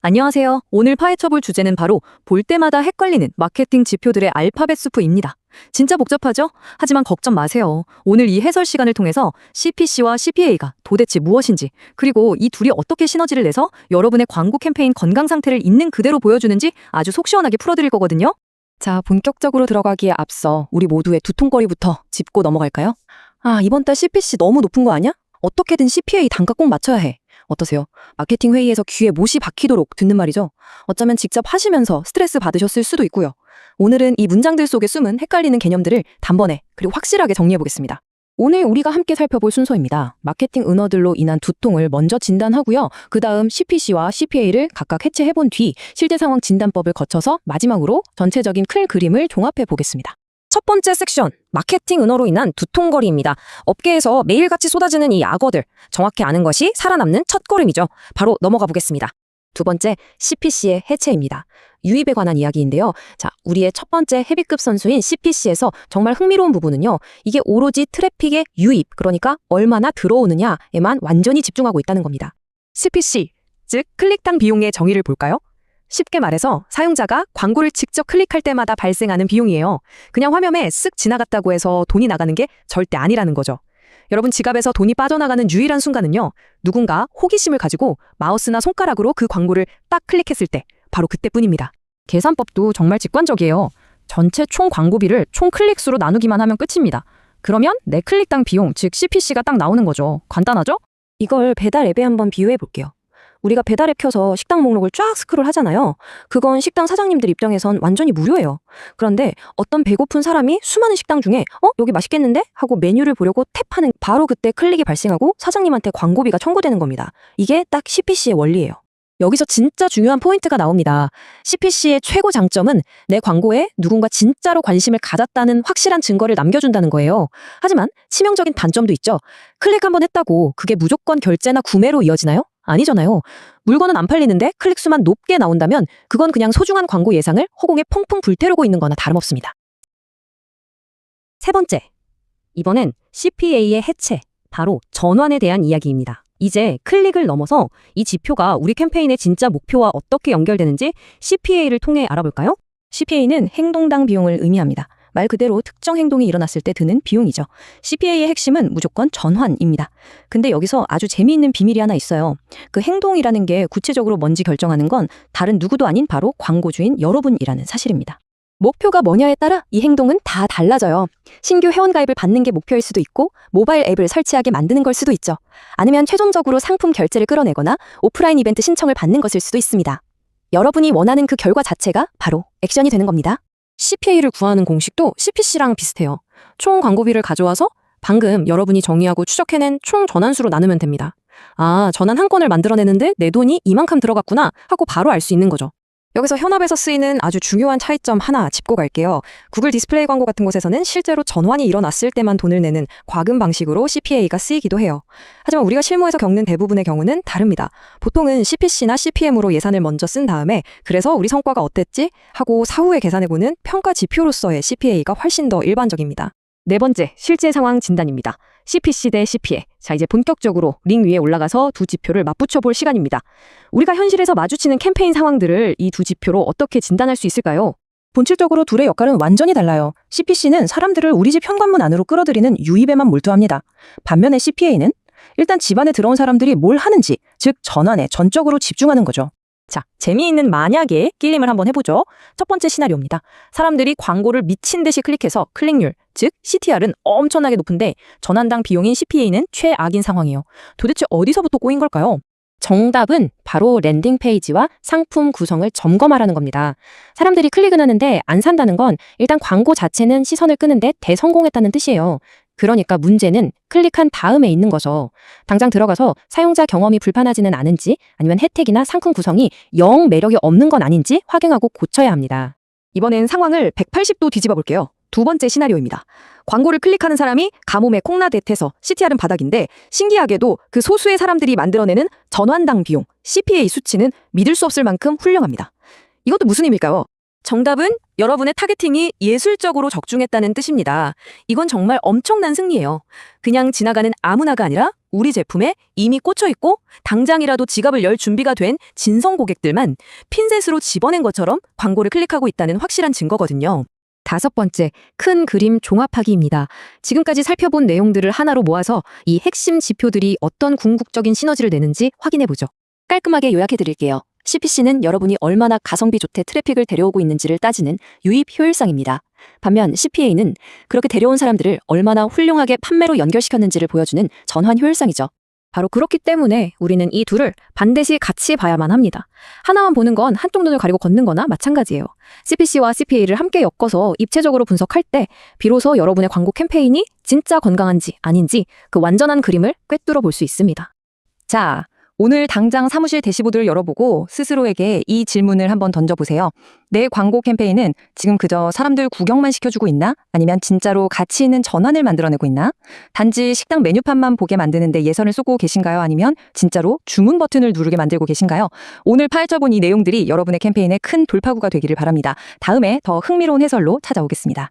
안녕하세요. 오늘 파헤쳐볼 주제는 바로 볼 때마다 헷갈리는 마케팅 지표들의 알파벳 수프입니다. 진짜 복잡하죠? 하지만 걱정 마세요. 오늘 이 해설 시간을 통해서 CPC와 CPA가 도대체 무엇인지, 그리고 이 둘이 어떻게 시너지를 내서 여러분의 광고 캠페인 건강 상태를 있는 그대로 보여주는지 아주 속 시원하게 풀어드릴 거거든요. 자, 본격적으로 들어가기에 앞서 우리 모두의 두통거리부터 짚고 넘어갈까요? 이번 달 CPC 너무 높은 거 아니야? 어떻게든 CPA 단가 꼭 맞춰야 해. 어떠세요? 마케팅 회의에서 귀에 못이 박히도록 듣는 말이죠. 어쩌면 직접 하시면서 스트레스 받으셨을 수도 있고요. 오늘은 이 문장들 속에 숨은 헷갈리는 개념들을 단번에 그리고 확실하게 정리해보겠습니다. 오늘 우리가 함께 살펴볼 순서입니다. 마케팅 은어들로 인한 두통을 먼저 진단하고요. 그 다음 CPC와 CPA를 각각 해체해본 뒤 실제 상황 진단법을 거쳐서 마지막으로 전체적인 큰 그림을 종합해보겠습니다. 첫 번째 섹션, 마케팅 은어로 인한 두통거리입니다. 업계에서 매일같이 쏟아지는 이 악어들, 정확히 아는 것이 살아남는 첫걸음이죠. 바로 넘어가 보겠습니다. 두 번째, CPC의 해체입니다. 유입에 관한 이야기인데요. 자, 우리의 첫 번째 헤비급 선수인 CPC에서 정말 흥미로운 부분은요. 이게 오로지 트래픽의 유입, 그러니까 얼마나 들어오느냐에만 완전히 집중하고 있다는 겁니다. CPC, 즉 클릭당 비용의 정의를 볼까요? 쉽게 말해서 사용자가 광고를 직접 클릭할 때마다 발생하는 비용이에요. 그냥 화면에 쓱 지나갔다고 해서 돈이 나가는 게 절대 아니라는 거죠. 여러분 지갑에서 돈이 빠져나가는 유일한 순간은요. 누군가 호기심을 가지고 마우스나 손가락으로 그 광고를 딱 클릭했을 때 바로 그때뿐입니다. 계산법도 정말 직관적이에요. 전체 총 광고비를 총 클릭수로 나누기만 하면 끝입니다. 그러면 내 클릭당 비용, 즉 CPC가 딱 나오는 거죠. 간단하죠? 이걸 배달 앱에 한번 비유해 볼게요. 우리가 배달 앱 켜서 식당 목록을 쫙 스크롤 하잖아요. 그건 식당 사장님들 입장에선 완전히 무료예요. 그런데 어떤 배고픈 사람이 수많은 식당 중에 여기 맛있겠는데? 하고 메뉴를 보려고 탭하는 바로 그때 클릭이 발생하고 사장님한테 광고비가 청구되는 겁니다. 이게 딱 CPC의 원리예요. 여기서 진짜 중요한 포인트가 나옵니다. CPC의 최고 장점은 내 광고에 누군가 진짜로 관심을 가졌다는 확실한 증거를 남겨준다는 거예요. 하지만 치명적인 단점도 있죠. 클릭 한번 했다고 그게 무조건 결제나 구매로 이어지나요? 아니잖아요. 물건은 안 팔리는데 클릭수만 높게 나온다면 그건 그냥 소중한 광고 예상을 허공에 퐁퐁 불태우고 있는 거나 다름없습니다. 세 번째, 이번엔 CPA의 해체, 바로 전환에 대한 이야기입니다. 이제 클릭을 넘어서 이 지표가 우리 캠페인의 진짜 목표와 어떻게 연결되는지 CPA를 통해 알아볼까요? CPA는 행동당 비용을 의미합니다. 말 그대로 특정 행동이 일어났을 때 드는 비용이죠. CPA의 핵심은 무조건 전환입니다. 근데 여기서 아주 재미있는 비밀이 하나 있어요. 그 행동이라는 게 구체적으로 뭔지 결정하는 건 다른 누구도 아닌 바로 광고주인 여러분이라는 사실입니다. 목표가 뭐냐에 따라 이 행동은 다 달라져요. 신규 회원가입을 받는 게 목표일 수도 있고 모바일 앱을 설치하게 만드는 걸 수도 있죠. 아니면 최종적으로 상품 결제를 끌어내거나 오프라인 이벤트 신청을 받는 것일 수도 있습니다. 여러분이 원하는 그 결과 자체가 바로 액션이 되는 겁니다. CPA를 구하는 공식도 CPC랑 비슷해요. 총 광고비를 가져와서 방금 여러분이 정의하고 추적해낸 총 전환수로 나누면 됩니다. 전환 한 건을 만들어내는데 내 돈이 이만큼 들어갔구나 하고 바로 알 수 있는 거죠. 여기서 현업에서 쓰이는 아주 중요한 차이점 하나 짚고 갈게요. 구글 디스플레이 광고 같은 곳에서는 실제로 전환이 일어났을 때만 돈을 내는 과금 방식으로 CPA가 쓰이기도 해요. 하지만 우리가 실무에서 겪는 대부분의 경우는 다릅니다. 보통은 CPC나 CPM으로 예산을 먼저 쓴 다음에 그래서 우리 성과가 어땠지? 하고 사후에 계산해보는 평가 지표로서의 CPA가 훨씬 더 일반적입니다. 네 번째, 실제 상황 진단입니다. CPC 대 CPA. 자, 이제 본격적으로 링 위에 올라가서 두 지표를 맞붙여 볼 시간입니다. 우리가 현실에서 마주치는 캠페인 상황들을 이 두 지표로 어떻게 진단할 수 있을까요? 본질적으로 둘의 역할은 완전히 달라요. CPC는 사람들을 우리 집 현관문 안으로 끌어들이는 유입에만 몰두합니다. 반면에 CPA는 일단 집 안에 들어온 사람들이 뭘 하는지, 즉 전환에 전적으로 집중하는 거죠. 자, 재미있는 만약에 게임을 한번 해보죠. 첫 번째 시나리오입니다. 사람들이 광고를 미친 듯이 클릭해서 클릭률, 즉 CTR은 엄청나게 높은데 전환당 비용인 CPA는 최악인 상황이에요. 도대체 어디서부터 꼬인 걸까요? 정답은 바로 랜딩 페이지와 상품 구성을 점검하라는 겁니다. 사람들이 클릭은 하는데 안 산다는 건 일단 광고 자체는 시선을 끄는데 대성공했다는 뜻이에요. 그러니까 문제는 클릭한 다음에 있는 거죠. 당장 들어가서 사용자 경험이 불편하지는 않은지 아니면 혜택이나 상품 구성이 영 매력이 없는 건 아닌지 확인하고 고쳐야 합니다. 이번엔 상황을 180도 뒤집어 볼게요. 두 번째 시나리오입니다. 광고를 클릭하는 사람이 가뭄에 콩나듯해서 CTR은 바닥인데 신기하게도 그 소수의 사람들이 만들어내는 전환당 비용, CPA 수치는 믿을 수 없을 만큼 훌륭합니다. 이것도 무슨 의미일까요? 정답은 여러분의 타겟팅이 예술적으로 적중했다는 뜻입니다. 이건 정말 엄청난 승리예요. 그냥 지나가는 아무나가 아니라 우리 제품에 이미 꽂혀 있고 당장이라도 지갑을 열 준비가 된 진성 고객들만 핀셋으로 집어낸 것처럼 광고를 클릭하고 있다는 확실한 증거거든요. 5번째, 큰 그림 종합하기입니다. 지금까지 살펴본 내용들을 하나로 모아서 이 핵심 지표들이 어떤 궁극적인 시너지를 내는지 확인해보죠. 깔끔하게 요약해드릴게요. CPC는 여러분이 얼마나 가성비 좋게 트래픽을 데려오고 있는지를 따지는 유입 효율상입니다. 반면 CPA는 그렇게 데려온 사람들을 얼마나 훌륭하게 판매로 연결시켰는지를 보여주는 전환 효율상이죠. 바로 그렇기 때문에 우리는 이 둘을 반드시 같이 봐야만 합니다. 하나만 보는 건 한쪽 눈을 가리고 걷는 거나 마찬가지예요. CPC와 CPA를 함께 엮어서 입체적으로 분석할 때 비로소 여러분의 광고 캠페인이 진짜 건강한지 아닌지 그 완전한 그림을 꿰뚫어 볼 수 있습니다. 자, 오늘 당장 사무실 대시보드를 열어보고 스스로에게 이 질문을 한번 던져보세요. 내 광고 캠페인은 지금 그저 사람들 구경만 시켜주고 있나? 아니면 진짜로 가치 있는 전환을 만들어내고 있나? 단지 식당 메뉴판만 보게 만드는데 예산을 쏘고 계신가요? 아니면 진짜로 주문 버튼을 누르게 만들고 계신가요? 오늘 파헤쳐본 이 내용들이 여러분의 캠페인의 큰 돌파구가 되기를 바랍니다. 다음에 더 흥미로운 해설로 찾아오겠습니다.